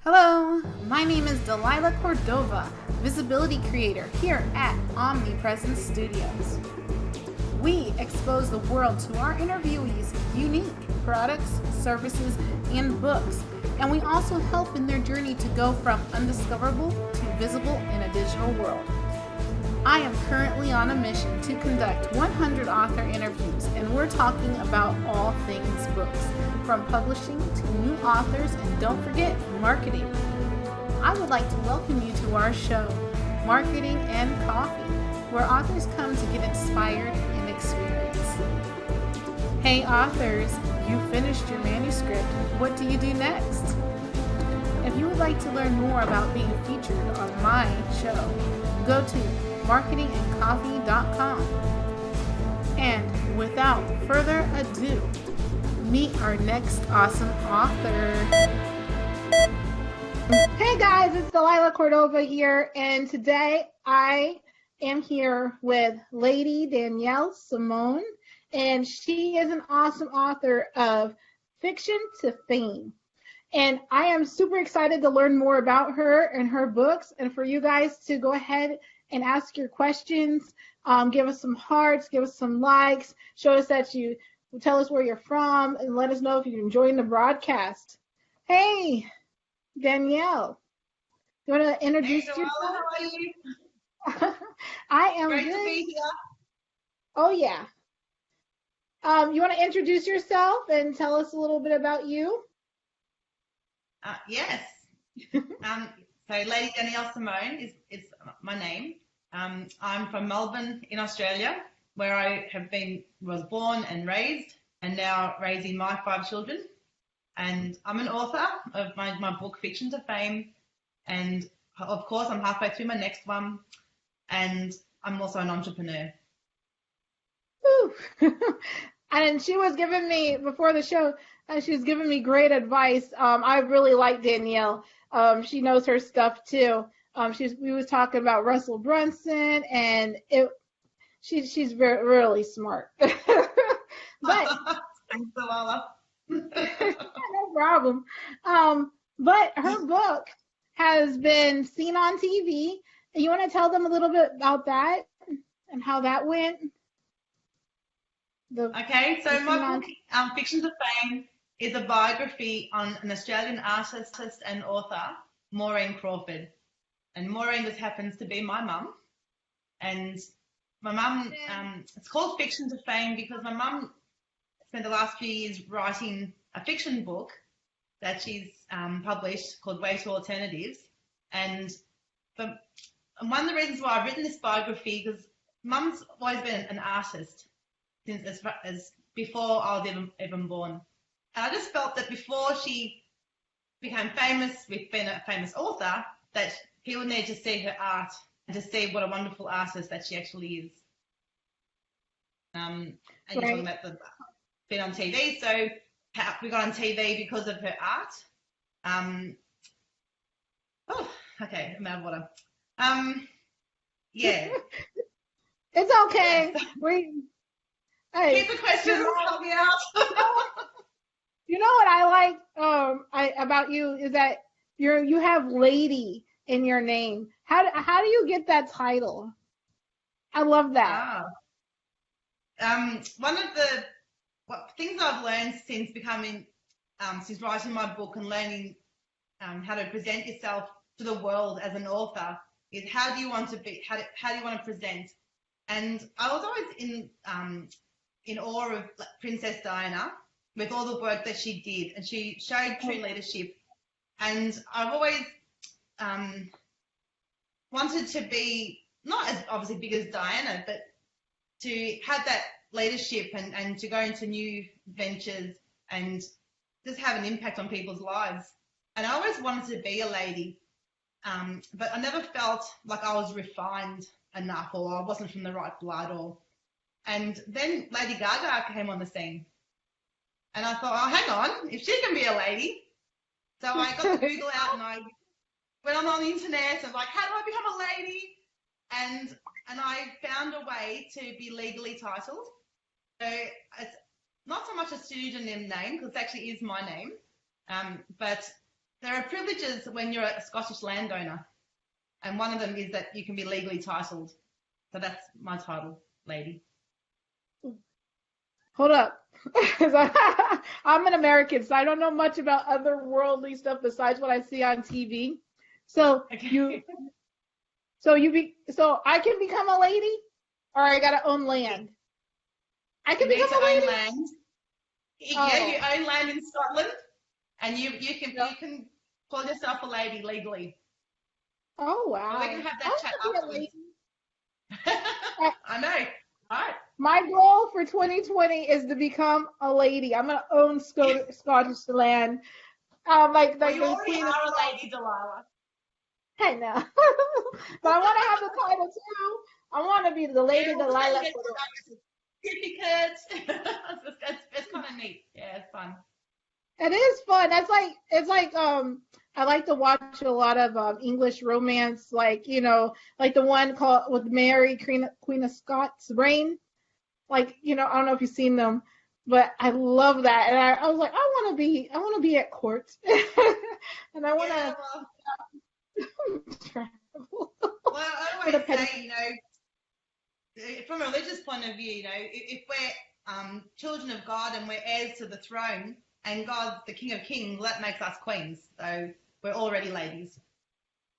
Hello, my name is Delilah Cordova, Visibility Creator here at Omnipresence Studios. We expose the world to our interviewees' unique products, services, and books, and we also help in their journey to go from undiscoverable to visible in a digital world. I am currently on a mission to conduct 100 author interviews, and we're talking about all things books, from publishing to new authors, and don't forget marketing. I would like to welcome you to our show, Marketing and Coffee, where authors come to get inspired and experience. Hey authors, you finished your manuscript. What do you do next? If you would like to learn more about being featured on my show, go to marketingandcoffee.com. And without further ado, meet our next awesome author. Hey guys, it's Delilah Cordova here, and today I am here with Lady Danielle Simone, and she is an awesome author of Fiction to Fame. And I am super excited to learn more about her and her books, and for you guys to go ahead and ask your questions. Give us some hearts, give us some likes, show us that you tell us where you're from, and let us know if you're enjoying the broadcast. Hey, Danielle, you want to introduce yourself? How are you? I am Great good. to be here. Oh, yeah. You want to introduce yourself and tell us a little bit about you? Yes. So Lady Danielle Simone is my name. I'm from Melbourne in Australia, where I was born and raised, and now raising my 5 children. And I'm an author of my book Fiction to Fame, and of course I'm halfway through my next one, and I'm also an entrepreneur. Woo. And she was giving me, before the show, she was giving me great advice. I really like Danielle. She knows her stuff too. We was talking about Russell Brunson, and she's really smart. But Thanks, Delilah. no problem. But her book has been seen on TV. You want to tell them a little bit about that and how that went? Okay, so my book, Fiction to Fame, is a biography on an Australian artist and author, Maureen Crawford. And Maureen just happens to be my mum. And my mum, it's called Fiction to Fame because my mum spent the last few years writing a fiction book that she's published called Way to Alternatives. And one of the reasons why I've written this biography, because mum's always been an artist since as before I was even born. And I just felt that before she became famous with being a famous author, that people need to see her art and to see what a wonderful artist that she actually is. And you're talking about being on TV, so we got on TV because of her art. Okay, I'm out of water. Yeah. It's okay. Keep the questions, help me out. You know what I like about you is that you have lady in your name. How do you get that title? I love that. One of the things I've learned since since writing my book and learning how to present yourself to the world as an author is how do you want to be? How do you want to present? And I was always in awe of Princess Diana with all the work that she did, and she showed true leadership. And I've always wanted to be not as obviously big as Diana, but to have that leadership and to go into new ventures and just have an impact on people's lives. And I always wanted to be a lady, but I never felt like I was refined enough, or I wasn't from the right blood. And then Lady Gaga came on the scene, and I thought, oh, hang on, if she can be a lady. So I got the Google out and I went on the internet and like, how do I become a lady? And I found a way to be legally titled. So it's not so much a pseudonym name, because it actually is my name, but There are privileges when you're a Scottish landowner, and one of them is that you can be legally titled. So that's my title, lady. Hold up. 'Cause I'm an American, so I don't know much about other worldly stuff besides what I see on TV. So Okay. so I can become a lady, or I gotta own land. I can You need become to a own lady. land. Oh, Yeah, you own land in Scotland, and you yeah. can call yourself a lady legally. Oh But we wow. can have I that chat want to be a afterwards. lady. Uh, I know, right? My goal for 2020 is to become a lady. I'm gonna own Scottish land. Well, Like you the already Queen of are a Scots. lady, Delilah. I know. But I want to have the title too. I want to be the Yeah, Lady well, then you Delilah. get certificates. It's kind of neat. Yeah, it's fun. It is fun. It's like I like to watch a lot of English romance, like the one called with Mary, Queen of Scots Reign. I don't know if you've seen them, but I love that. And I was like, I want to be at court, and I want Yeah, to well, travel I for the always petty. say, from a religious point of view, if we're children of God and we're heirs to the throne, and God's the King of Kings, that makes us queens. So we're already ladies.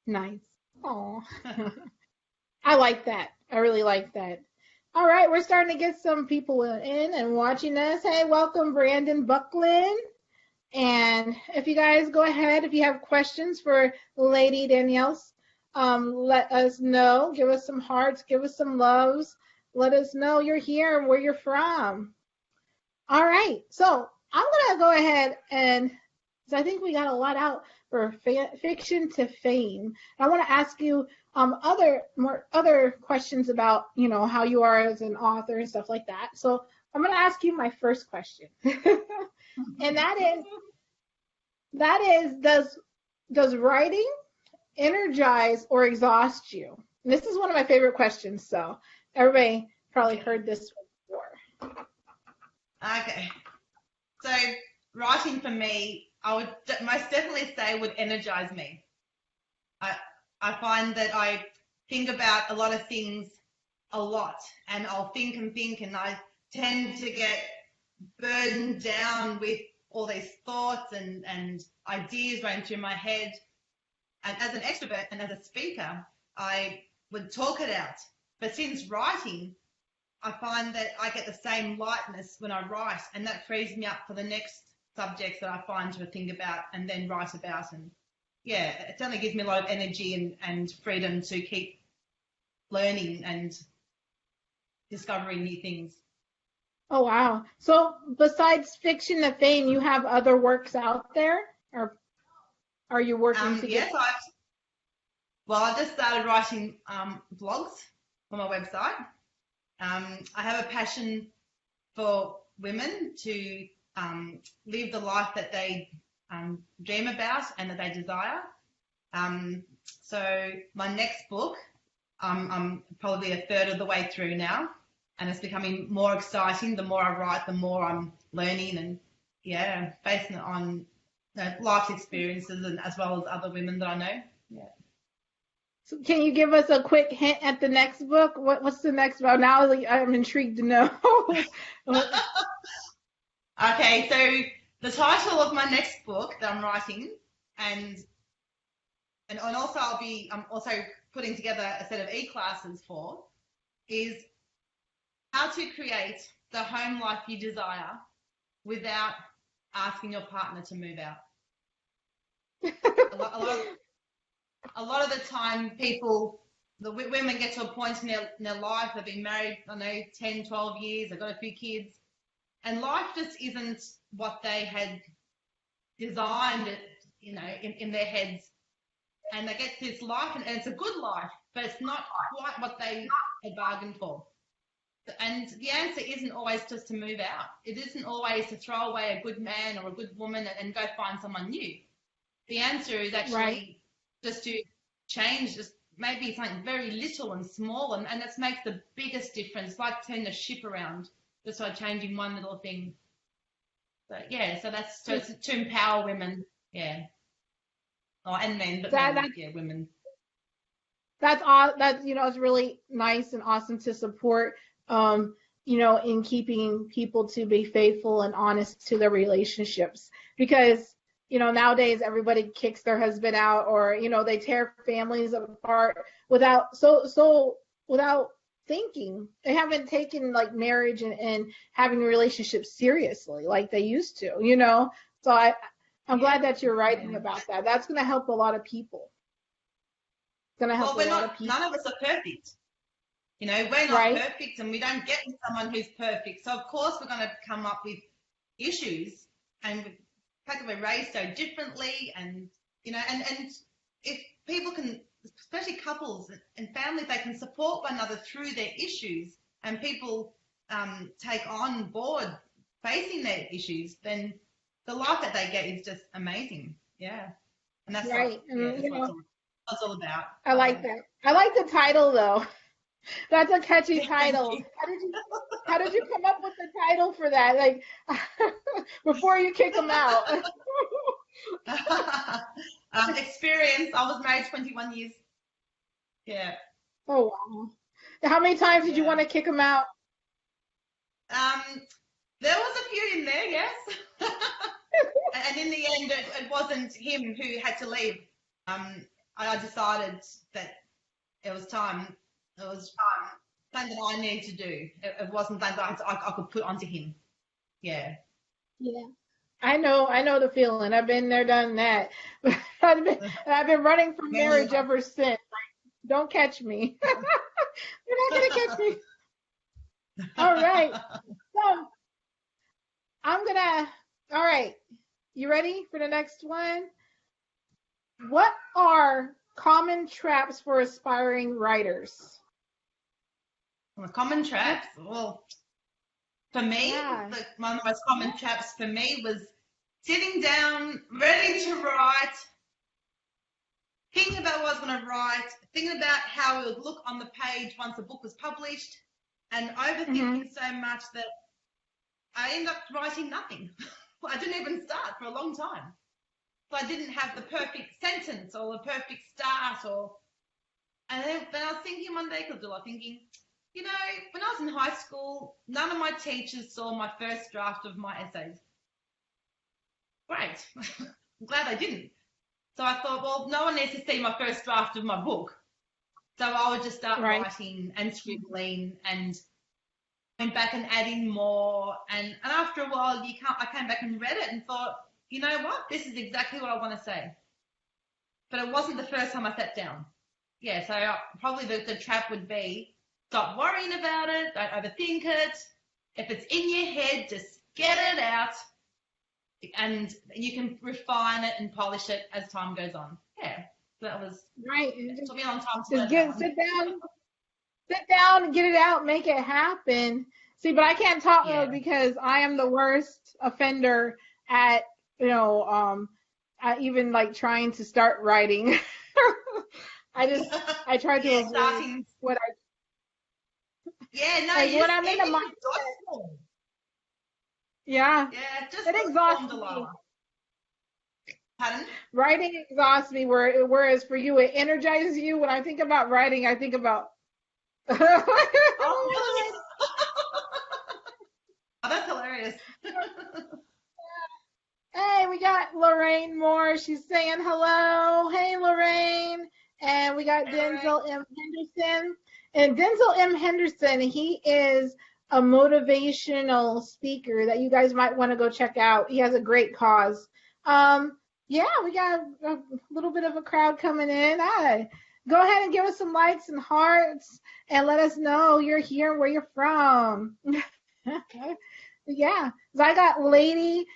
Nice. Oh, I like that. I really like that. All right, we're starting to get some people in and watching us. Hey, welcome, Brandon Buckland. And if you guys go ahead, if you have questions for Lady Danielle, let us know. Give us some hearts, give us some loves. Let us know you're here and where you're from. All right, so I'm gonna go ahead and, because I think we got a lot out for fiction to fame. I want to ask you other questions about how you are as an author and stuff like that. So I'm gonna ask you my first question, and that is does writing energize or exhaust you? And this is one of my favorite questions, so everybody probably heard this one before. Okay. So writing for me, I would most definitely say would energize me. I I find that I think about a lot of things a lot, and I'll think and think, and I tend to get burdened down with all these thoughts and ideas running through my head. And as an extrovert and as a speaker, I would talk it out. But since writing, I find that I get the same lightness when I write, and that frees me up for the next subjects that I find to think about and then write about. And yeah, it certainly gives me a lot of energy and freedom to keep learning and discovering new things. Oh wow. So besides fiction to fame, you have other works out there, or are you working to get? Yes, I just started writing blogs for my website. I have a passion for women to live the life that they dream about and that they desire. So my next book, I'm probably a third of the way through now, and it's becoming more exciting. The more I write, the more I'm learning, and yeah, basing it on life's experiences and as well as other women that I know. Yeah. So can you give us a quick hint at the next book? What's the next book? Now I'm intrigued to know. Okay, so the title of my next book that I'm writing, and also I'm also putting together a set of e-classes for, is how to create the home life you desire without asking your partner to move out. A lot of the time the women get to a point in their life, they've been married, I know, 10, 12 years, they've got a few kids, and life just isn't what they had designed it, in their heads. And they get this life, and it's a good life, but it's not quite what they had bargained for. And the answer isn't always just to move out. It isn't always to throw away a good man or a good woman and go find someone new. The answer is actually Right. just to change, just maybe something very little and small, and that makes the biggest difference. It's like turning the ship around just by changing one little thing. So yeah, so it's to empower women. Yeah. Oh, and men, but That mainly, that's yeah, women. that's all that's it's really nice and awesome to support in keeping people to be faithful and honest to their relationships because nowadays everybody kicks their husband out or they tear families apart without thinking. They haven't taken like marriage and having relationships seriously like they used to. So I'm Yeah, glad that you're writing yeah. about that. That's going to help a lot of people. It's going to help Well, a lot of none people, of us are perfect. We're not right? perfect and we don't get with someone who's perfect. So, of course, we're going to come up with issues and the fact that we're raised so differently and if people can, especially couples and families, they can support one another through their issues and people take on board facing their issues, then the life that they get is just amazing. Yeah. And that's what, Right. yeah, And that's what it's all about. I Yeah. like that. I like the title though. That's a catchy Yeah, thank title. you. How did you come up with the title for that? Like before you kick them out. Experience. I was married 21 years. Yeah, Oh wow. How many times did you yeah. want to kick them out? Um, there was a few in there, yes. And in the end, it wasn't him who had to leave. I decided that it was time. It was something that I needed to do. It wasn't something that I could put onto him. Yeah. Yeah. I know the feeling. I've been there, done that. I've been running from Many marriage ever since. Don't catch me. You're not gonna catch me. All right. So all right. You ready for the next one? What are common traps for aspiring writers? Common traps. Well, for me, Yeah. one of the most common traps for me was sitting down, ready to write, thinking about what I was going to write, thinking about how it would look on the page once the book was published, and overthinking so much that I ended up writing nothing. I didn't even start for a long time. So I didn't have the perfect sentence or the perfect start and then I was thinking one day, when I was in high school, none of my teachers saw my first draft of my essays. Great. I'm glad they didn't. So I thought, well, no one needs to see my first draft of my book. So I would just start Right. writing and scribbling and went back and adding more. And after a while, I came back and read it and thought, you know what? This is exactly what I want to say. But it wasn't the first time I sat down. Yeah, so probably the trap would be stop worrying about it, don't overthink it. If it's in your head, just get it out and you can refine it and polish it as time goes on. Yeah, that was Right. it took me a long time to Just learn that one. sit down, get it out, make it happen. See, but I can't talk because I am the worst offender at I even like trying to start writing. I try to avoid starting. what Yeah, no, like you when just I'm in the even mindset. Yeah, yeah, just it exhausts me. Delilah. Pardon? Writing exhausts me, whereas for you it energizes you. When I think about writing, I think about. Oh, really? Oh, that's hilarious. Hey, we got Lorraine Moore. She's saying hello. Hey, Lorraine. And we got Denzel M. Henderson. And Denzel M. Henderson, he is a motivational speaker that you guys might want to go check out. He has a great cause. Yeah, we got a little bit of a crowd coming in. Go ahead and give us some likes and hearts and let us know you're here, where you're from. Yeah, so I got Lady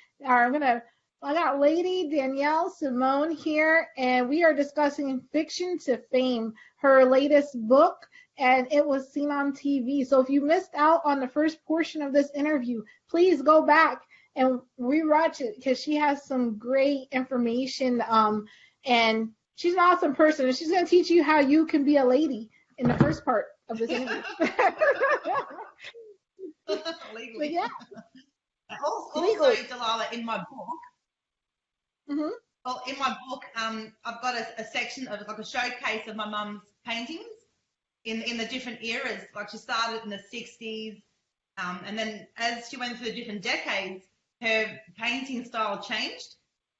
Danielle Simone here, and we are discussing Fiction to Fame, her latest book, and it was seen on TV. So if you missed out on the first portion of this interview, please go back and rewatch it because she has some great information, and she's an awesome person, and she's going to teach you how you can be a lady in the first part of this interview. Legally. But yeah. Also, Delilah, in my book, Well, in my book, I've got a section of like a showcase of my mum's paintings in the different eras. Like she started in the 60s, and then as she went through the different decades, her painting style changed.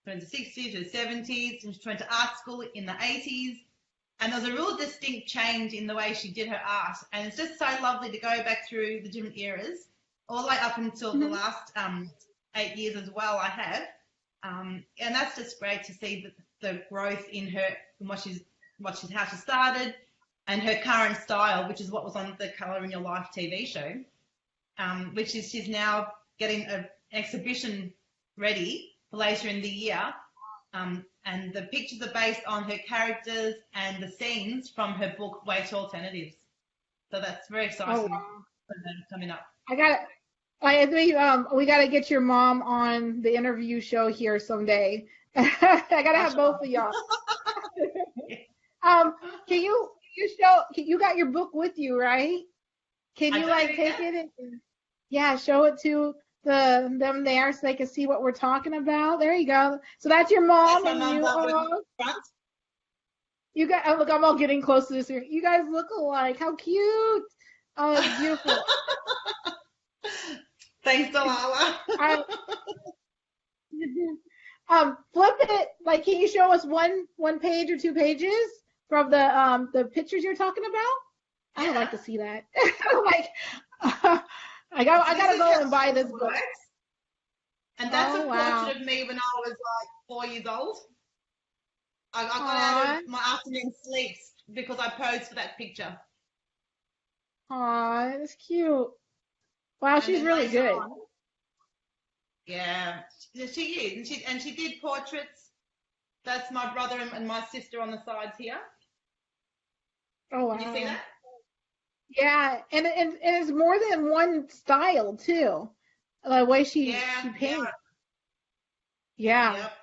She went to the 60s to the 70s, and she went to art school in the 80s. And there was a real distinct change in the way she did her art. And it's just so lovely to go back through the different eras, all the way up until the last 8 years as well I have. And that's just great to see the growth in her, in how she started, and her current style, which is what was on the Colour in Your Life TV show, which is she's now getting an exhibition ready for later in the year. And the pictures are based on her characters and the scenes from her book, Way to Alternatives. So that's very exciting for them coming up. I think we got to get your mom on the interview show here someday. I got to have both of y'all. Can you show, you got your book with you, right? Can you take it and show it to them there so they can see what we're talking about? There you go. So that's your mom that's and you. Front. You guys, look, I'm all getting close to this here. You guys look alike. How cute. Oh, it's beautiful. Thanks, Delilah. Flip it. Like, can you show us one page or 2 pages from the pictures you're talking about? I would like to see that. Like, I gotta go and buy this book. And that's a portrait of me when I was like 4 years old. I got out of my afternoon sleeps because I posed for that picture. Aw, that's cute. Wow, she's really good. Yeah, she is. And she did portraits. That's my brother and my sister on the sides here. Oh, wow. Can you see that? Yeah, and it's more than one style too. The way she paints. Yeah. Yep.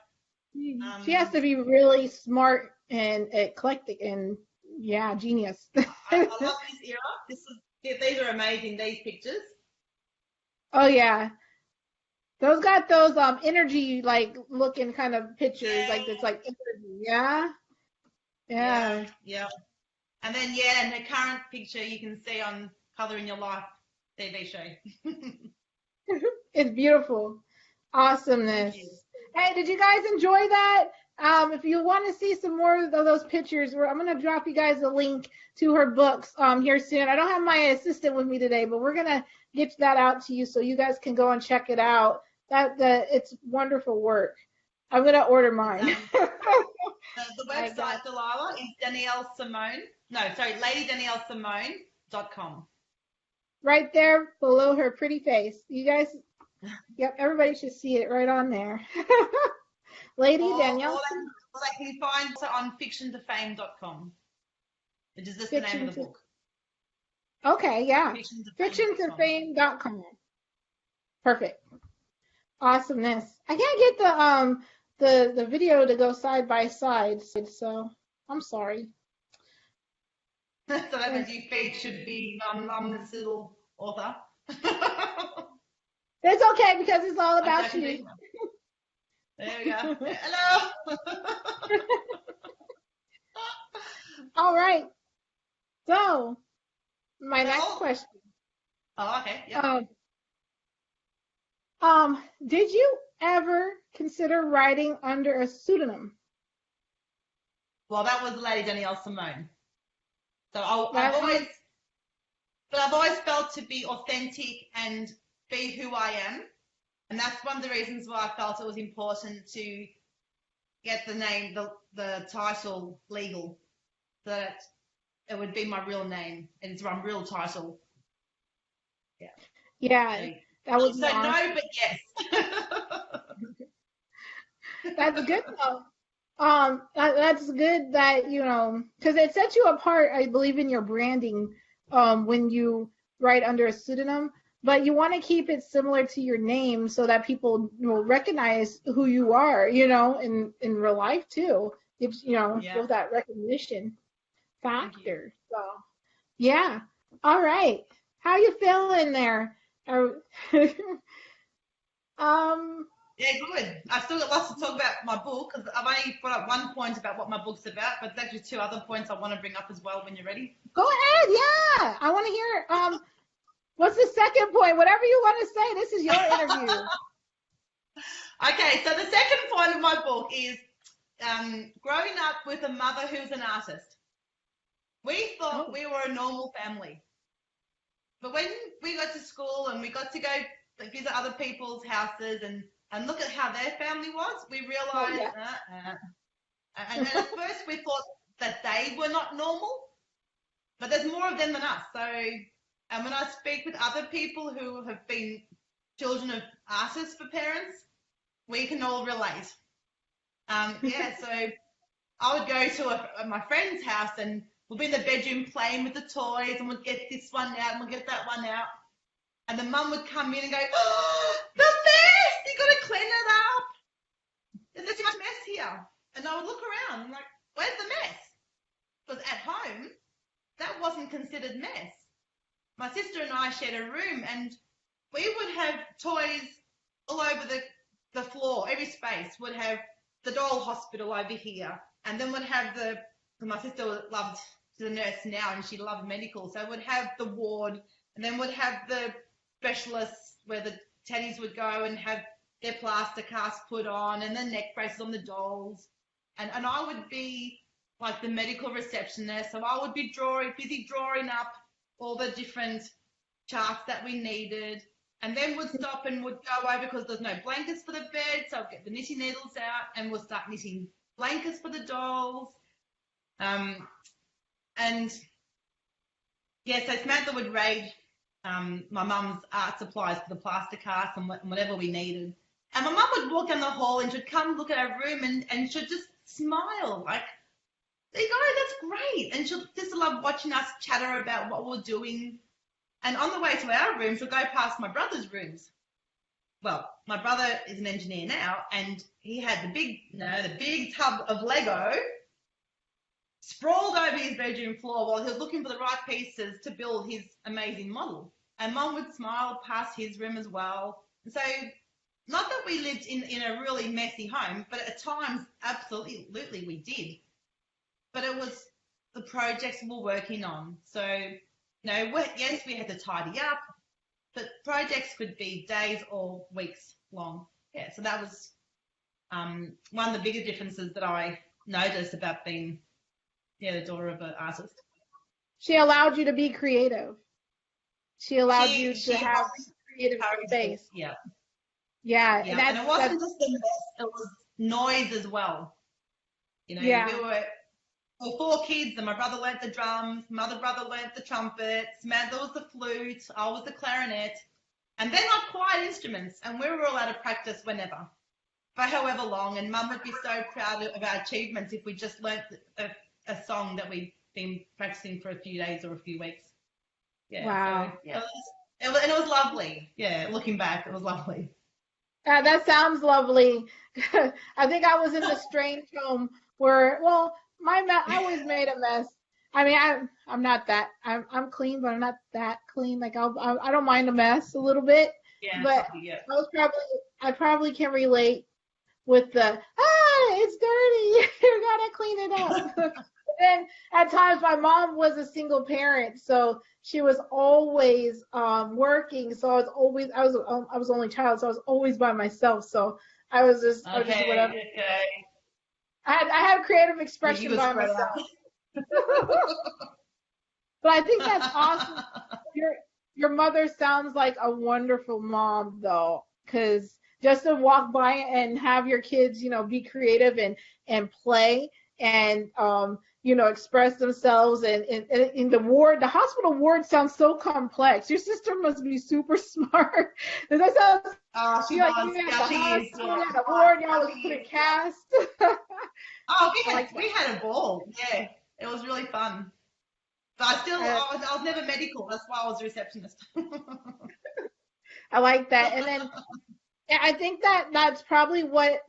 She has to be really smart and eclectic and genius. I love this era. These are amazing, these pictures. Oh yeah. Those got those energy like looking kind of pictures, like it's like energy, yeah. And then and her current picture you can see on Colour in Your Life TV show. It's beautiful. Awesomeness. Hey, did you guys enjoy that? If you want to see some more of those pictures, I'm going to drop you guys a link to her books here soon. I don't have my assistant with me today, but we're going to get that out to you so you guys can go and check it out. It's wonderful work. I'm going to order mine. The website, Delilah, is Danielle Simone. No, sorry, LadyDanielleSimone.com. Right there below her pretty face. You guys, everybody should see it right on there. Lady Danielle. Or they can find it on fictiontofame.com, which is just the name of the book. Okay, yeah. Fictiontofame.com. Perfect. Awesomeness. I can't get the video to go side by side, so I'm sorry. So that means you should be this little author. It's okay because it's all about you. There we go. Hello. All right. So, my next question. Oh, okay. Yeah. Did you ever consider writing under a pseudonym? Well, that was Lady Danielle Simone. So I've always felt to be authentic and be who I am. And that's one of the reasons why I felt it was important to get the name, the title legal, so that it would be my real name and it's my real title. Yeah. Yeah, that was so awesome. No, but yes. That's good though. That's good that, because it sets you apart, I believe, in your branding when you write under a pseudonym. But you want to keep it similar to your name so that people will recognize who you are, in real life too. Gives, gives that recognition factor. So, yeah. All right. How you feeling there? Yeah, good. I've still got lots to talk about my book because I've only brought up one point about what my book's about, but there's actually two other points I want to bring up as well when you're ready. Go ahead. Yeah. I want to hear. What's the second point? Whatever you want to say. This is your interview. Okay, so the second point of my book is growing up with a mother who's an artist. We thought we were a normal family. But when we got to school and we got to go visit other people's houses and look at how their family was, we realized, and at first we thought that they were not normal, but there's more of them than us. So, and when I speak with other people who have been children of artists for parents, we can all relate. So I would go to my friend's house and we'll be in the bedroom playing with the toys and we'll get this one out and we'll get that one out. And the mum would come in and go, oh, the mess! You got to clean it up. There's too much mess here. And I would look around and I'm like, where's the mess? Because at home, that wasn't considered mess. My sister and I shared a room and we would have toys all over the floor. Every space would have the doll hospital over here. And then would have my sister loved, she's a nurse now and she loved medical. So would have the ward and then would have the specialists where the teddies would go and have their plaster cast put on and the neck braces on the dolls. And I would be like the medical receptionist. So I would be busy drawing up all the different charts that we needed. And then would stop and would go over because there's no blankets for the bed. So I'd get the knitting needles out and we'll start knitting blankets for the dolls. So Samantha would raid my mum's art supplies for the plaster cast and whatever we needed. And my mum would walk down the hall and she'd come look at our room and she'd just smile like, there you go, that's great. And she'll just love watching us chatter about what we're doing. And on the way to our room, she'll go past my brother's rooms. Well, my brother is an engineer now and he had the big tub of Lego sprawled over his bedroom floor while he was looking for the right pieces to build his amazing model. And Mum would smile past his room as well. And so, not that we lived in a really messy home, but at times, absolutely we did. But it was the projects we were working on. So, yes, we had to tidy up, but projects could be days or weeks long. Yeah, so that was one of the bigger differences that I noticed about being the daughter of an artist. She allowed you to be creative. She allowed you to have creative space. Yeah. Yeah. And it wasn't just the mess, it was noise as well. We were 4 kids and my brother learnt the drums, my other brother learnt the trumpet, Samantha was the flute, I was the clarinet. And they're not quiet instruments and we were allowed to practice whenever, for however long. And Mum would be so proud of our achievements if we just learnt a song that we've been practicing for a few days or a few weeks. Yeah. Wow. So, it was lovely. Yeah, looking back, it was lovely. That sounds lovely. I think I was in the strange home where, I always made a mess. I mean, I'm not that. I'm clean, but I'm not that clean. Like I don't mind a mess a little bit. Yeah. But yeah. I probably can relate with the it's dirty. You gotta clean it up. And at times my mom was a single parent, so she was always working. So I was only child, so I was always by myself. So I was just whatever. Okay. I had creative expression by myself. But I think that's awesome. Your mother sounds like a wonderful mom, though, because just to walk by and have your kids, be creative and play and express themselves and in the hospital ward sounds so complex. Your sister must be super smart. Does that sound? She was. The ward, y'all was putting cast. We had a ball. Yeah, it was really fun. But I was never medical. That's why I was a receptionist. I like that. And then I think that's probably what,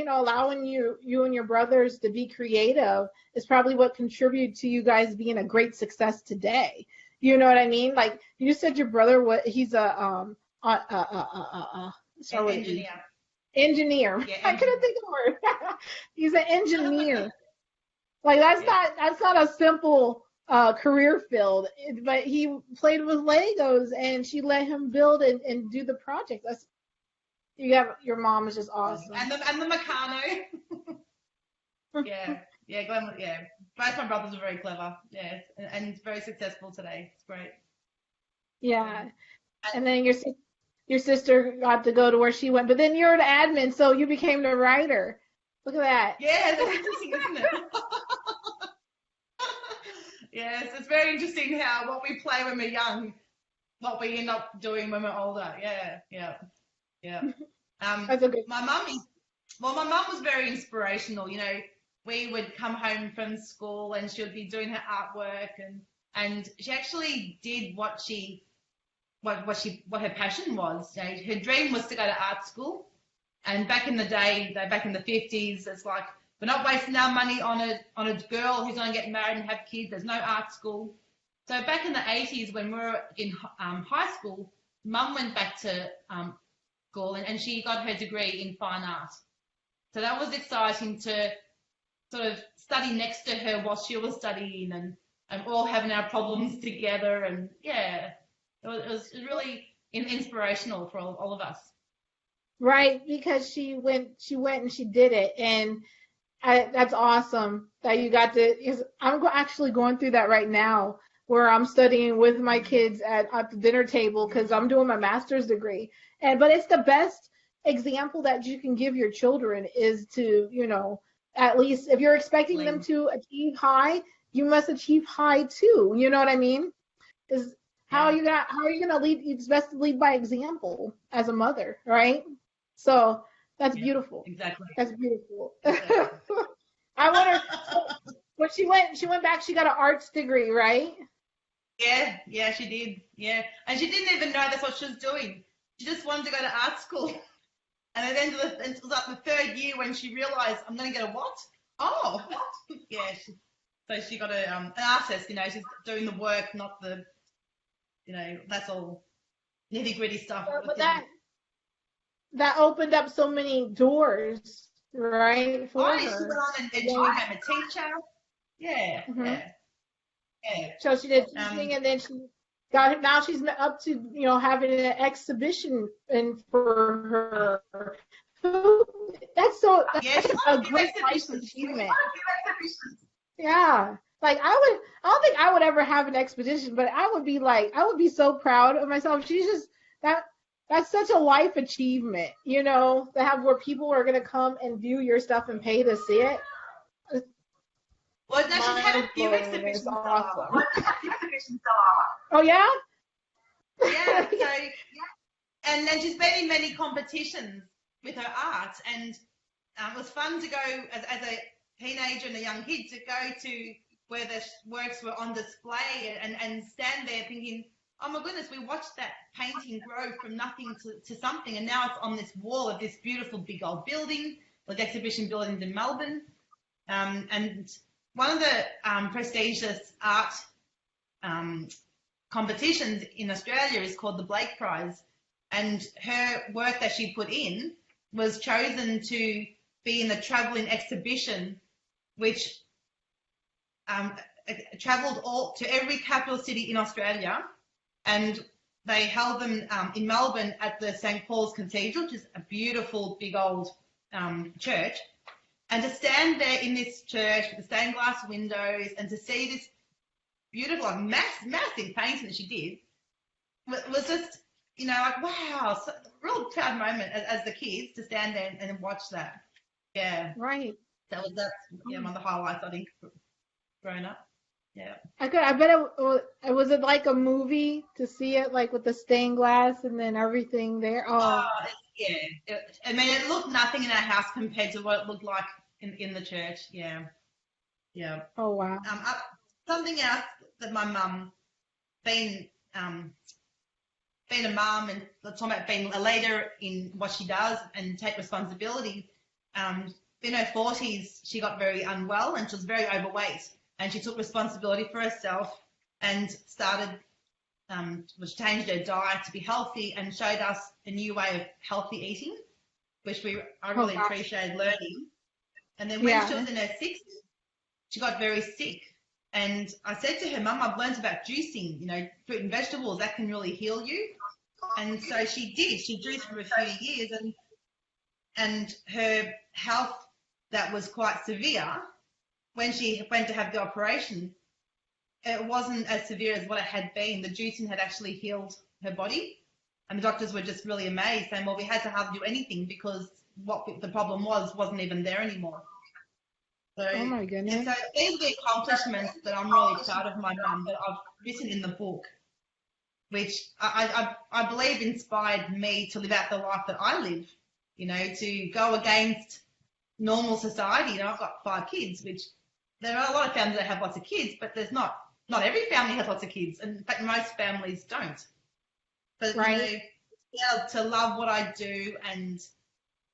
allowing you and your brothers to be creative is probably what contributed to you guys being a great success today. You know what I mean? Like you said, your brother, he's an engineer. Engineer. Yeah, I couldn't think of the word. He's an engineer. Like yeah. that's not a simple career field. But he played with Legos, and she let him build and do the project. That's your mom is just awesome. And the Meccano. Yeah, yeah, Glenn, yeah. Both my brothers are very clever. Yeah, and very successful today. It's great. Yeah, Um, and then your sister got to go to where she went, but then you're the admin, so you became the writer. Look at that. yeah, that's interesting, isn't it? Yes, it's very interesting how what we play when we're young, what we end up doing when we're older. Yeah, yeah, yeah. That's a good. My mum is, well, my mum was very inspirational. You know, we would come home from school and she would be doing her artwork and she actually did what her passion was. You know, her dream was to go to art school. And back in the day, back in the 50s, it's like we're not wasting our money on a girl who's going to get married and have kids. There's no art school. So back in the 80s, when we were in high school, Mum went back to school and she got her degree in fine art. So that was exciting to sort of study next to her while she was studying and all having our problems together. And yeah, it was really inspirational for all of us. Right, because she went and she did it, and that's awesome that you got to. Because actually going through that right now, where I'm studying with my kids at the dinner table because I'm doing my master's degree, but it's the best example that you can give your children is to, at least if you're expecting them to achieve high, you must achieve high too. You know what I mean? Is how Yeah, how are you gonna lead? It's best to lead by example as a mother, right? So that's yeah, beautiful. exactly. That's beautiful. Exactly. I wonder. So when she went back. She got an arts degree, right? Yeah, yeah, she did. Yeah. And she didn't even know that's what she was doing. She just wanted to go to art school. And at the end of it was like the third year when she realized, I'm going to get a what? Oh, what? Yeah. So she got an artist, she's doing the work, not the, that's all nitty gritty stuff. But that opened up so many doors, right, for Oh, she went her. on and she Then, became a teacher. Yeah, mhm. yeah, yeah. So she did Um, teaching, and then she got now she's up to having an exhibition and for her. yeah, That's she's on a a few great life exhibitions. She's on achievement. a few exhibitions. Yeah. Like I don't think I would ever have an expedition, but I would be so proud of myself. She's just that that's such a life achievement, to have where people are gonna come and view your stuff and pay to see it. It's Well, no, she's had mind a few blowing. It's exhibitions, awesome. Delilah. Oh yeah? Yeah, so and then she's been in many competitions with her art, and it was fun to go as a teenager and a young kid to go to where the works were on display and stand there thinking, oh my goodness, we watched that painting grow from nothing to something, and now it's on this wall of this beautiful big old building, like exhibition buildings in Melbourne. And one of the prestigious art competitions in Australia is called the Blake Prize, and her work that she put in was chosen to be in a travelling exhibition, which travelled all to every capital city in Australia, and they held them in Melbourne at the St. Paul's Cathedral, which is a beautiful big old church. And to stand there in this church with the stained glass windows and to see this beautiful, like, massive painting that she did was just, like, wow, so, real proud moment as the kids to stand there and watch that. Yeah, Right. that's one of the highlights, I think, growing up. Yeah. I bet was it like a movie to see it like with the stained glass and then everything there. Oh, Yeah. I mean, it looked nothing in our house compared to what it looked like in the church. Yeah. Yeah. oh wow. Something else that my mum, being a mum and talking about being a leader in what she does and take responsibility. In her 40s, she got very unwell and she was very overweight, and she took responsibility for herself and started, changed her diet to be healthy and showed us a new way of healthy eating. which I Oh really gosh. appreciated learning. And then when she Yeah. was in her 60s, she got very sick. And I said to her, Mum, I've learned about juicing, fruit and vegetables, that can really heal you. And so she did. She juiced for a few years, and her health that was quite severe, when she went to have the operation, it wasn't as severe as what it had been. The juicing had actually healed her body. And the doctors were just really amazed, saying, well, we had to hardly do anything because what the problem wasn't even there anymore. So, Oh my yeah, goodness. so these are the accomplishments that I'm really proud of my mum that I've written in the book, which I believe inspired me to live out the life that I live, to go against normal society. I've got 5 kids, which there are a lot of families that have lots of kids, but there's not every family has lots of kids. And in fact, most families don't. But, Right. to love what I do and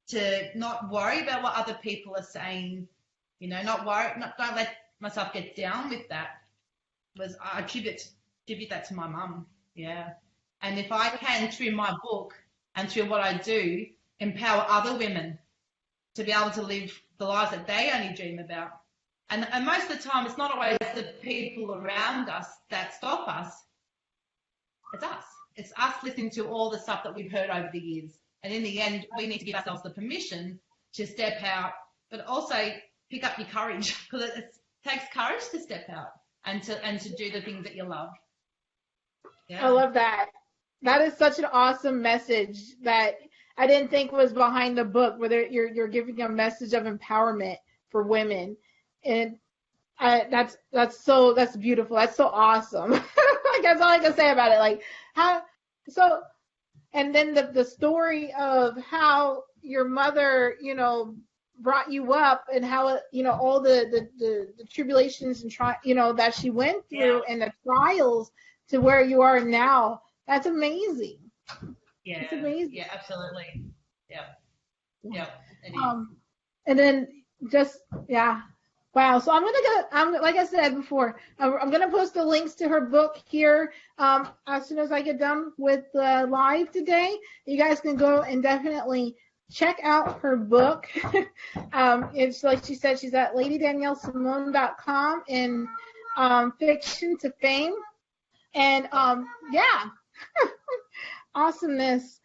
to not worry about what other people are saying, don't let myself get down with that. I attribute that to my mum. Yeah. And if I can, through my book and through what I do, empower other women to be able to live the lives that they only dream about. And most of the time, it's not always the people around us that stop us. It's us. It's us listening to all the stuff that we've heard over the years. And in the end, we need to give ourselves the permission to step out, but also pick up your courage, because it takes courage to step out and to do the things that you love. I Yeah. love that. That is such an awesome message that I didn't think was behind the book, where you're giving a message of empowerment for women, and that's beautiful. That's so awesome. Like, that's all I can say about it. Like, how so, and then the story of how your mother, brought you up, and how all the tribulations and that she went through, and the trials to where you are now. That's amazing. Yeah. It's amazing. Yeah, absolutely. Yeah. Yeah, it is. And then just, yeah. Wow. So I'm like I said before, I'm gonna post the links to her book here as soon as I get done with the live today. You guys can go and definitely check out her book. It's like she said, she's at ladydaniellesimone.com in Fiction to Fame. And yeah, awesomeness.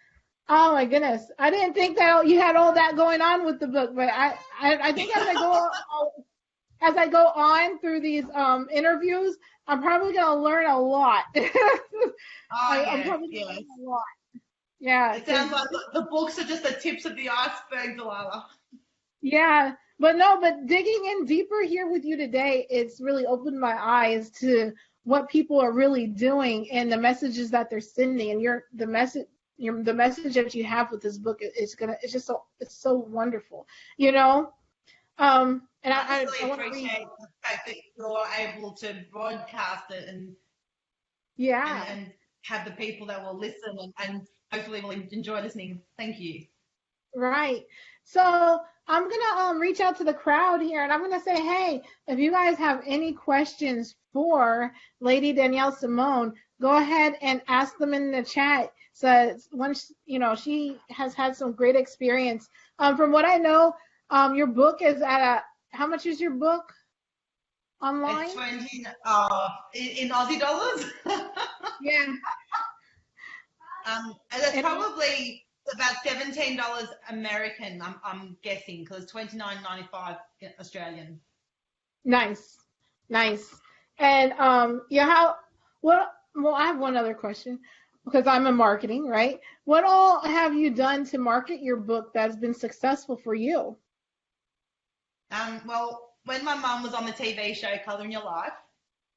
Oh my goodness! I didn't think that you had all that going on with the book, but I think as I go on through these interviews, I'm probably gonna learn a lot. I'm probably gonna learn a lot. Yeah. It sounds like the books are just the tips of the iceberg, Delilah. Yeah, but digging in deeper here with you today, it's really opened my eyes to what people are really doing and the messages that they're sending. And the message that you have with this book it's so wonderful, And I just really want to read. appreciate the fact that you're able to broadcast it and Yeah. and have the people that will listen and hopefully will enjoy listening. Thank you. Right. So I'm gonna reach out to the crowd here, and I'm gonna say, hey, if you guys have any questions for Lady Danielle Simone, go ahead and ask them in the chat. So once she has had some great experience. From what I know, your book is how much is your book online? It's 20 in Aussie dollars. Yeah. And it's probably about $17 American, I'm guessing, because it's $29.95 Australian. Nice. And well, I have one other question, because I'm in marketing, right? What all have you done to market your book that's been successful for you? Well, when my mum was on the TV show Colour in Your Life,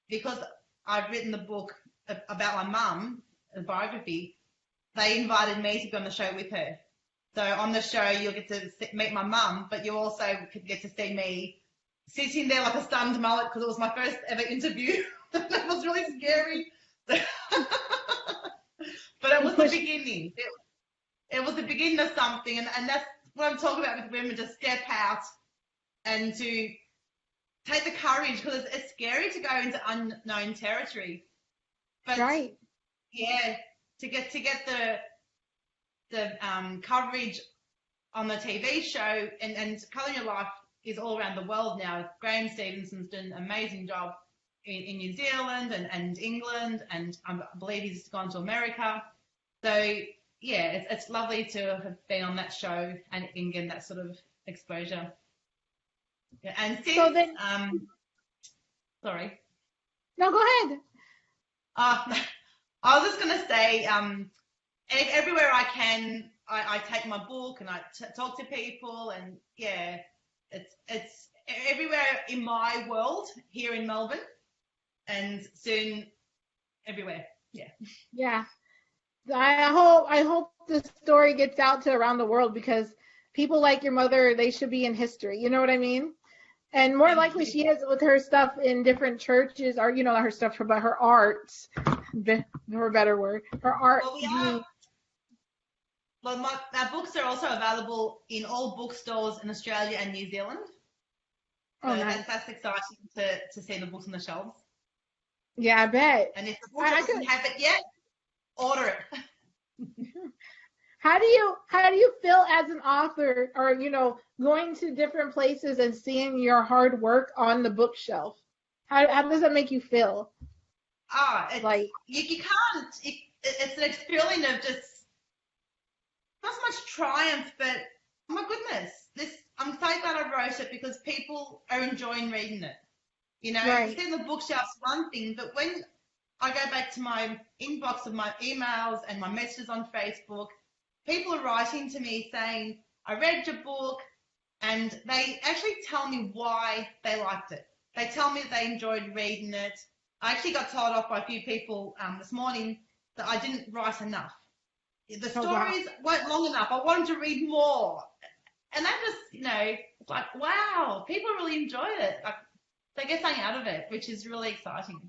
because I've written the book about my mum, a biography, they invited me to be on the show with her. So on the show, you'll get to meet my mum, but you also get to see me sitting there like a stunned mullet, because it was my first ever interview. That was really scary. But it was the beginning. It was the beginning of something, and that's what I'm talking about with women, to step out and to take the courage, because it's scary to go into unknown territory. But Right. yeah, to get the coverage on the TV show, and Colour Your Life is all around the world now. Graham Stevenson's done an amazing job in New Zealand and England, and I believe he's gone to America. So yeah, it's lovely to have been on that show and get that sort of exposure. Yeah, and since, So then, sorry. no, go ahead. I was just going to say, everywhere I can, I take my book and I talk to people, and yeah, it's everywhere in my world here in Melbourne, and soon everywhere. Yeah. Yeah. I hope the story gets out to around the world, because people like your mother, they should be in history. You know what I mean? And more likely she is with her stuff in different churches, or, you know, not her stuff, but her arts, for a better word. Her art. Well, our books are also available in all bookstores in Australia and New Zealand. So nice. That's exciting to see the books on the shelves. Yeah, I bet. And if the book doesn't have it yet, order it. How do you feel as an author, or, you know, going to different places and seeing your hard work on the bookshelf? How does that make you feel? It's like you can't. It's a feeling of just not so much triumph, but oh my goodness, I'm so glad I wrote it because people are enjoying reading it. You know, right. Seeing the bookshelf's one thing, but when I go back to my inbox of my emails and my messages on Facebook, people are writing to me saying, I read your book, and they actually tell me why they liked it. They tell me that they enjoyed reading it. I actually got told off by a few people this morning that I didn't write enough. The stories weren't long enough. I wanted to read more. And that just, you know, it's like, wow, people really enjoyed it. Like, they get something out of it, which is really exciting.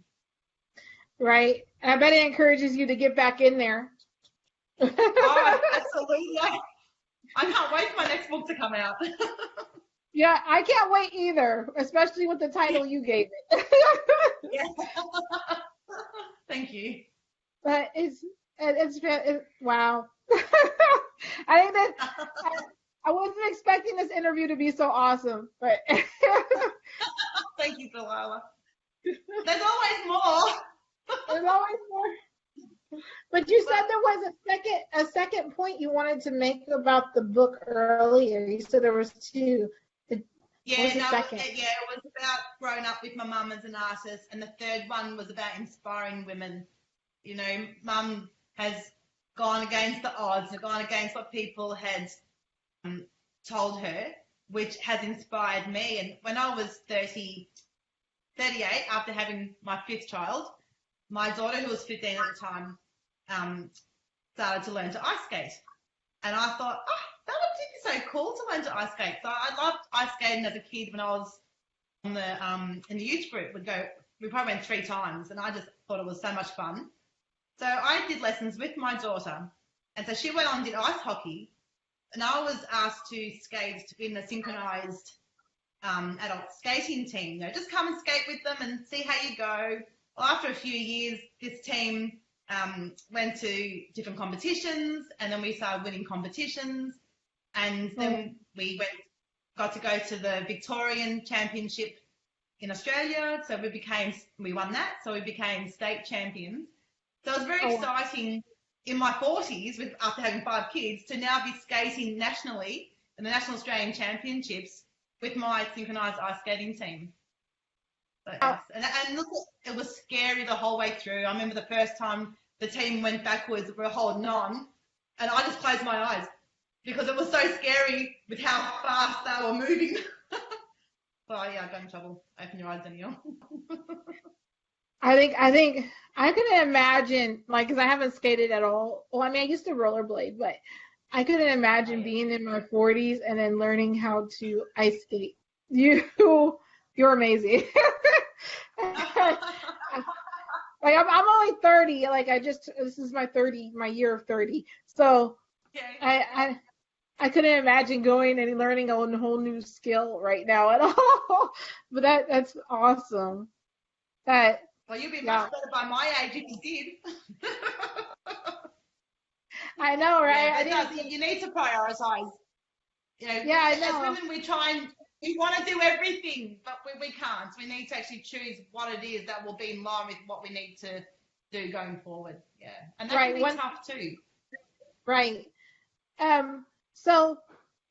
Right. And I bet it encourages you to get back in there. Oh, absolutely. I can't wait for my next book to come out. Yeah, I can't wait either, especially with the title you gave it. Yeah. Thank you. But it's wow. I think that I wasn't expecting this interview to be so awesome, but thank you, Delilah. There's always more. There's always more. But you said there was a second point you wanted to make about the book earlier. You said there was two. It was about growing up with my mum as an artist, and the third one was about inspiring women. You know, Mum has gone against the odds, and gone against what people had told her, which has inspired me. And when I was 38, after having my fifth child, my daughter, who was 15 at the time, started to learn to ice skate. And I thought, that would be so cool to learn to ice skate. So I loved ice skating as a kid. When I was in the youth group, we probably went 3 times, and I just thought it was so much fun. So I did lessons with my daughter, and so she went on and did ice hockey, and I was asked to skate in a synchronized adult skating team. You know, just come and skate with them and see how you go. Well, after a few years, this team went to different competitions, and then we started winning competitions, and then we got to go to the Victorian Championship in Australia. So we won that, so we became state champions. So it was very exciting in my 40s, after having 5 kids, to now be skating nationally in the National Australian Championships with my synchronized ice skating team. So, yes. And look, it was scary the whole way through. I remember the first time the team went backwards, we were holding on, and I just closed my eyes because it was so scary with how fast they were moving. So yeah, I got in trouble. Open your eyes, Danielle. I think I couldn't imagine, like, because I haven't skated at all. Well, I mean, I used to rollerblade, but I couldn't imagine being in my 40s and then learning how to ice skate. You're amazing. Like, I'm only 30. Like, this is my year of 30. So I couldn't imagine going and learning a whole new skill right now at all. But that's awesome. Well, you'd be much better by my age if you did. I know, right? Yeah, you need to prioritize. Yeah, I as know. women, we want to do everything, but we can't. We need to actually choose what it is that will be in line with what we need to do going forward. Yeah. And that can Right. be tough too. Right. So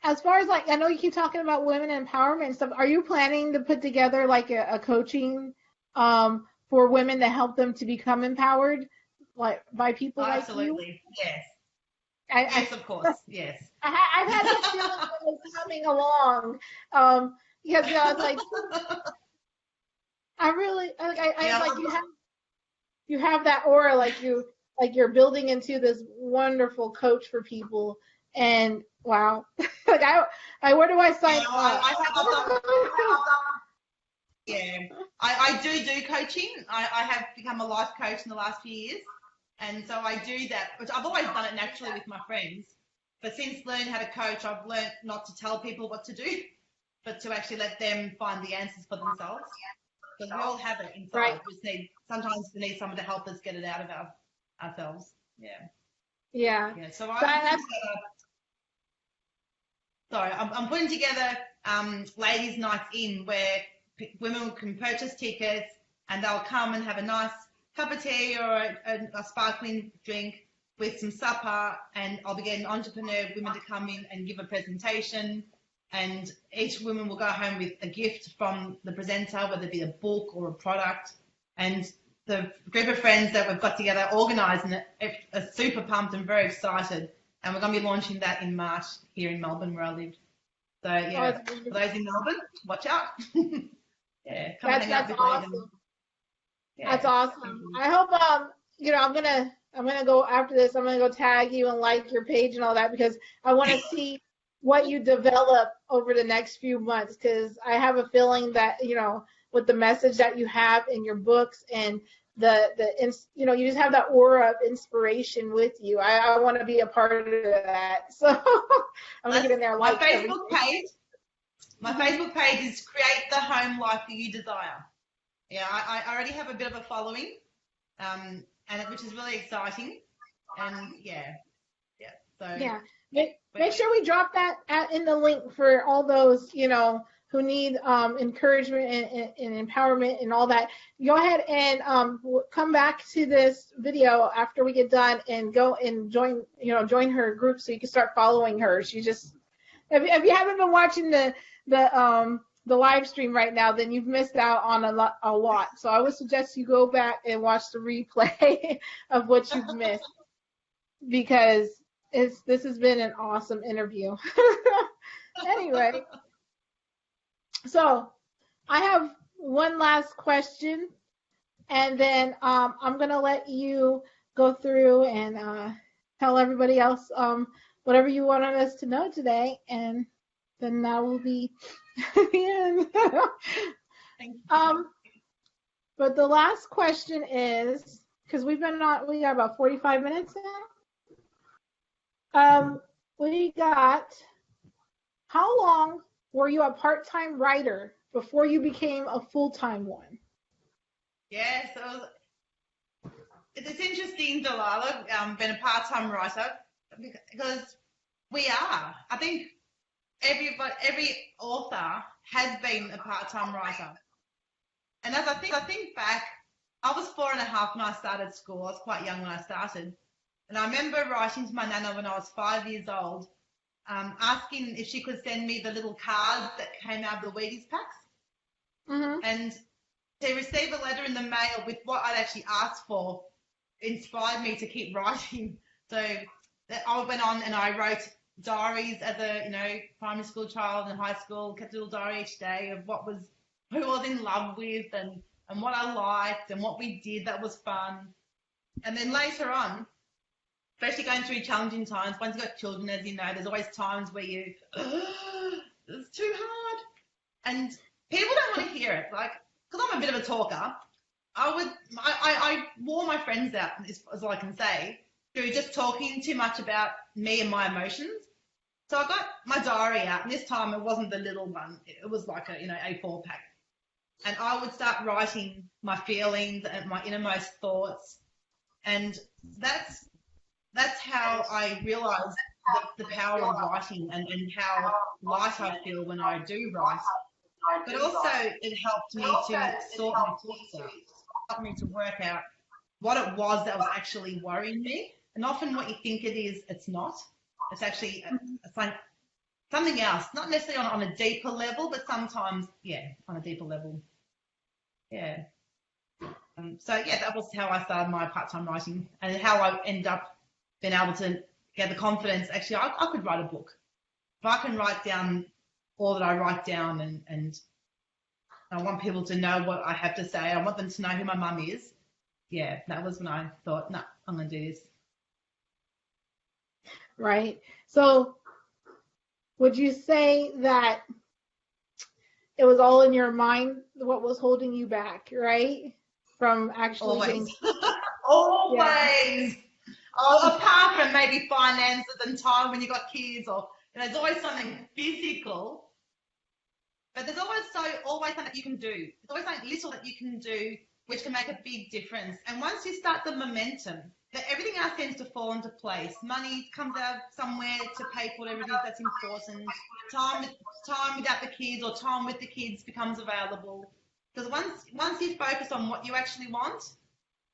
as far as like, I know you keep talking about women empowerment and stuff. Are you planning to put together like a coaching for women to help them to become empowered, like by people Oh, like you? absolutely. Yes. I, Yes, of course. Yes. I've had this feeling that it's coming along, because it's like I really I Yeah. like you have that aura, like you're building into this wonderful coach for people, and wow, like where do I Yeah, sign up? I've done, yeah, I do coaching. I have become a life coach in the last few years. And so I do that, which I've always done it naturally with my friends. But since learning how to coach, I've learned not to tell people what to do, but to actually let them find the answers for themselves. Because we all have it Right. inside. Sometimes we need someone to help us get it out of ourselves. Yeah. Yeah. Yeah. So So I'm putting together, I'm putting together ladies' nights in where women can purchase tickets and they'll come and have a nice cup of tea or a sparkling drink with some supper, and I'll be getting entrepreneur women to come in and give a presentation, and each woman will go home with a gift from the presenter, whether it be a book or a product, and the group of friends that we've got together organising it are super pumped and very excited, and we're going to be launching that in March here in Melbourne where I live. So yeah, for those in Melbourne, watch out. Yeah, come and hang out that's with me. awesome. That's Yeah. awesome. I hope I'm gonna go after this. I'm gonna go tag you and like your page and all that, because I want to see what you develop over the next few months, because I have a feeling that with the message that you have in your books and you just have that aura of inspiration with you. I want to be a part of that. So I'm gonna get in there and My like Facebook everything. page. My Facebook page is Create the Home Life That You Desire. Yeah, I already have a bit of a following, which is really exciting. And yeah. So Yeah. Make sure we drop that in the link for all those, who need encouragement and empowerment and all that. Go ahead and come back to this video after we get done and go and join her group so you can start following her. She just, if you haven't been watching the live stream right now, then you've missed out on a lot. So I would suggest you go back and watch the replay of what you've missed, because this has been an awesome interview. Anyway, so I have one last question, and then I'm gonna let you go through and tell everybody else whatever you wanted us to know today, and then that will be the end. But the last question is, because we got about 45 minutes now. We got, how long were you a part-time writer before you became a full-time one? yeah, so it's interesting, Delilah, being a part-time writer, because we are. I think every author has been a part-time writer. And as I think back, I was 4.5 when I started school. I was quite young when I started. And I remember writing to my nana when I was 5 years old, asking if she could send me the little cards that came out of the Wheaties packs. Mm-hmm. And to receive a letter in the mail with what I'd actually asked for inspired me to keep writing. So I went on and I wrote diaries as a primary school child and high school, kept a little diary each day of who I was in love with and what I liked and what we did that was fun. And then later on, especially going through challenging times, once you've got children, as you know, there's always times where it's too hard. And people don't want to hear it. Like, because I'm a bit of a talker, I wore my friends out, is all I can say, through just talking too much about me and my emotions. So I got my diary out, and this time it wasn't the little one. It was like a A4 pack. And I would start writing my feelings and my innermost thoughts. And that's how I realized the power of writing and how light I feel when I do write. But also it helped me to sort my thoughts out, helped me to work out what it was that was actually worrying me. And often what you think it is, it's not. It's actually, it's like something else, not necessarily on a deeper level, but sometimes, yeah, on a deeper level. Yeah. So yeah, that was how I started my part-time writing and how I ended up being able to get the confidence. Actually, I could write a book. If I can write down all that I write down and I want people to know what I have to say. I want them to know who my mum is. Yeah, that was when I thought, no, I'm going to do this. Right. So would you say that it was all in your mind, what was holding you back, right? From actually Always. getting... Always. Yeah. Oh, apart from maybe finances and time when you got kids, or there's always something physical. But there's always something that you can do. There's always something little that you can do which can make a big difference. And once you start the momentum, that everything else tends to fall into place. Money comes out somewhere to pay for whatever it is that's important. Time without the kids or time with the kids becomes available. Because once you focus on what you actually want,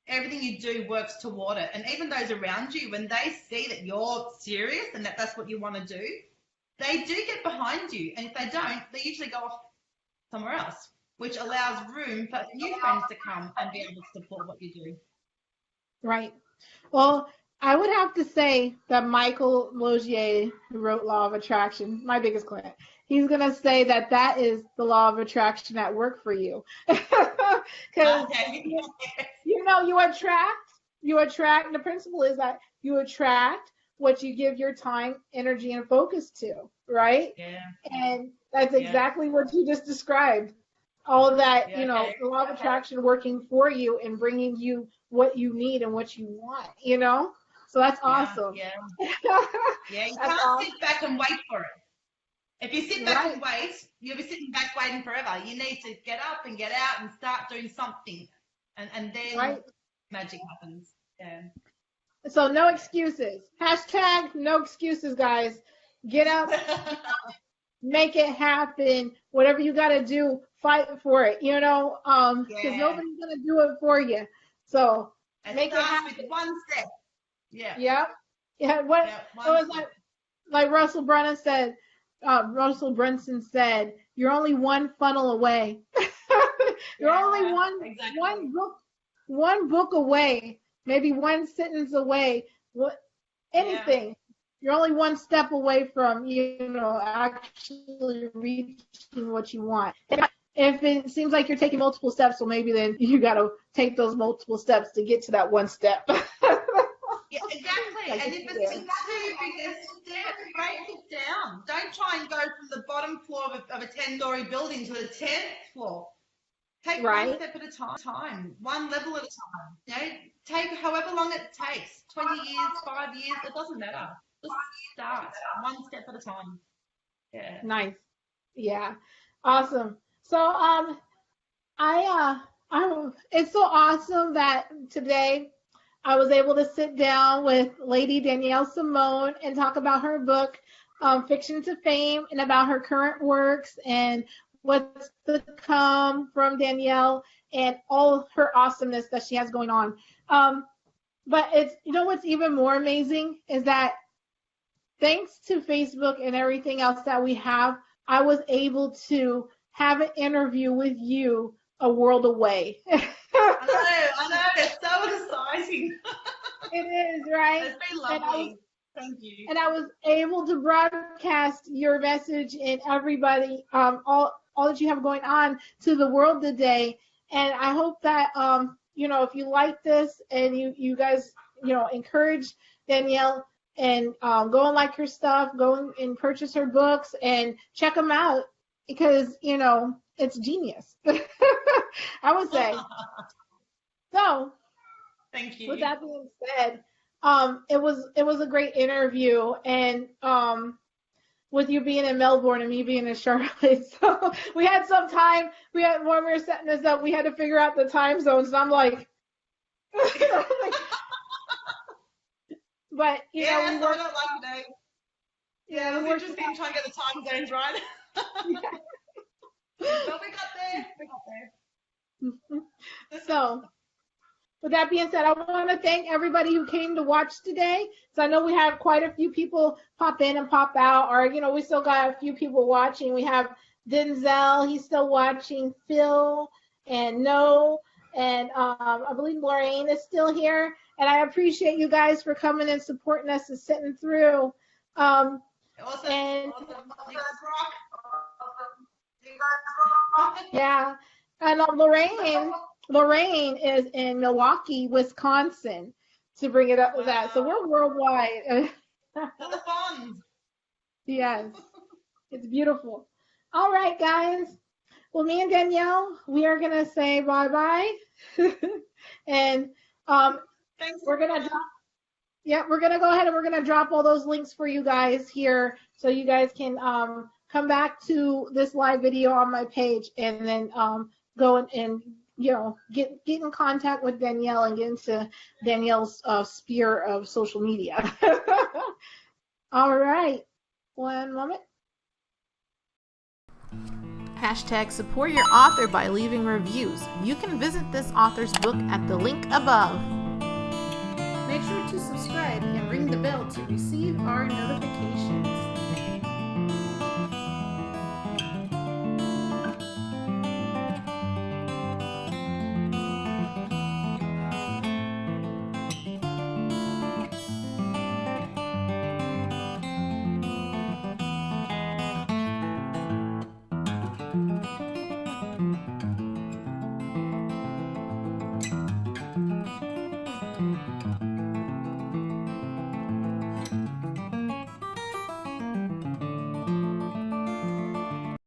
everything you do works toward it. And even those around you, when they see that you're serious and that that's what you want to do, they do get behind you. And if they don't, they usually go off somewhere else, which allows room for new friends to come and be able to support what you do. Right. Well, I would have to say that Michael Logier, who wrote Law of Attraction, my biggest client, he's going to say that that is the law of attraction at work for you. Because, you know, you attract, the principle is that you attract what you give your time, energy, and focus to, right? Yeah. And that's exactly what you just described. All of that, you know, the law of attraction working for you and bringing you what you need and what you want, you know? So that's awesome. Yeah, you can't sit back and wait for it. If you sit back and wait, you'll be sitting back waiting forever. You need to get up and get out and start doing something. And then magic happens. Yeah. So no excuses. Hashtag no excuses, guys. Get up, make it happen. Whatever you got to do, fight for it, you know, because nobody's going to do it for you. So make it happen. With one step. Yeah. Yeah. Yeah. What was that? Like Russell Brunson said, you're only one funnel away. You're only one book away, maybe one sentence away. Anything. Yeah. You're only one step away from, you know, actually reaching what you want. If it seems like you're taking multiple steps, well, maybe then you got to take those multiple steps to get to that one step. Yeah, exactly. And if it's too big a step, break it down. Don't try and go from the bottom floor of a 10-story building to the 10th floor. Take one step at a time, one level at a time. You know, take however long it takes, 20 years, 5 years, it doesn't matter. Just start one step at a time. Yeah. Nice. Yeah. Awesome. So it's so awesome that today I was able to sit down with Lady Danielle Simone and talk about her book, Fiction to Fame, and about her current works and what's to come from Danielle and all her awesomeness that she has going on. But it's, you know, what's even more amazing is that thanks to Facebook and everything else that we have, I was able to have an interview with you a world away. I know, it's so exciting. It is, right? It's been lovely. Thank you. And I was able to broadcast your message and everybody, all that you have going on to the world today. And I hope that, you know, if you like this and you guys, you know, encourage Danielle and go and like her stuff, go and purchase her books and check them out because, you know, it's genius. I would say. So, thank you. With that being said, it was a great interview, and with you being in Melbourne and me being in Charlotte, so we had some time. When we were setting this up, we had to figure out the time zones, and I'm like, but you know, we worked, I don't like it. Yeah, it was interesting trying to get the time zones right. But we got there. We got there. So, with that being said, I want to thank everybody who came to watch today. So I know we have quite a few people pop in and pop out, or we still got a few people watching. We have Denzel, he's still watching. Phil and No, and I believe Lorraine is still here. And I appreciate you guys for coming and supporting us and sitting through. Awesome. And awesome. You guys rock. yeah, and Lorraine is in Milwaukee, Wisconsin, to bring it up with that. So we're worldwide. For the fun. Yes, it's beautiful. All right, guys. Well, me and Danielle, we are gonna say bye-bye, and Thanks. we're gonna go ahead and we're gonna drop all those links for you guys here, so you guys can come back to this live video on my page, and then go and get in contact with Danielle and get into Danielle's sphere of social media. All right, one moment. Hashtag support your author by leaving reviews. You can visit this author's book at the link above. Make sure to subscribe and ring the bell to receive our notifications.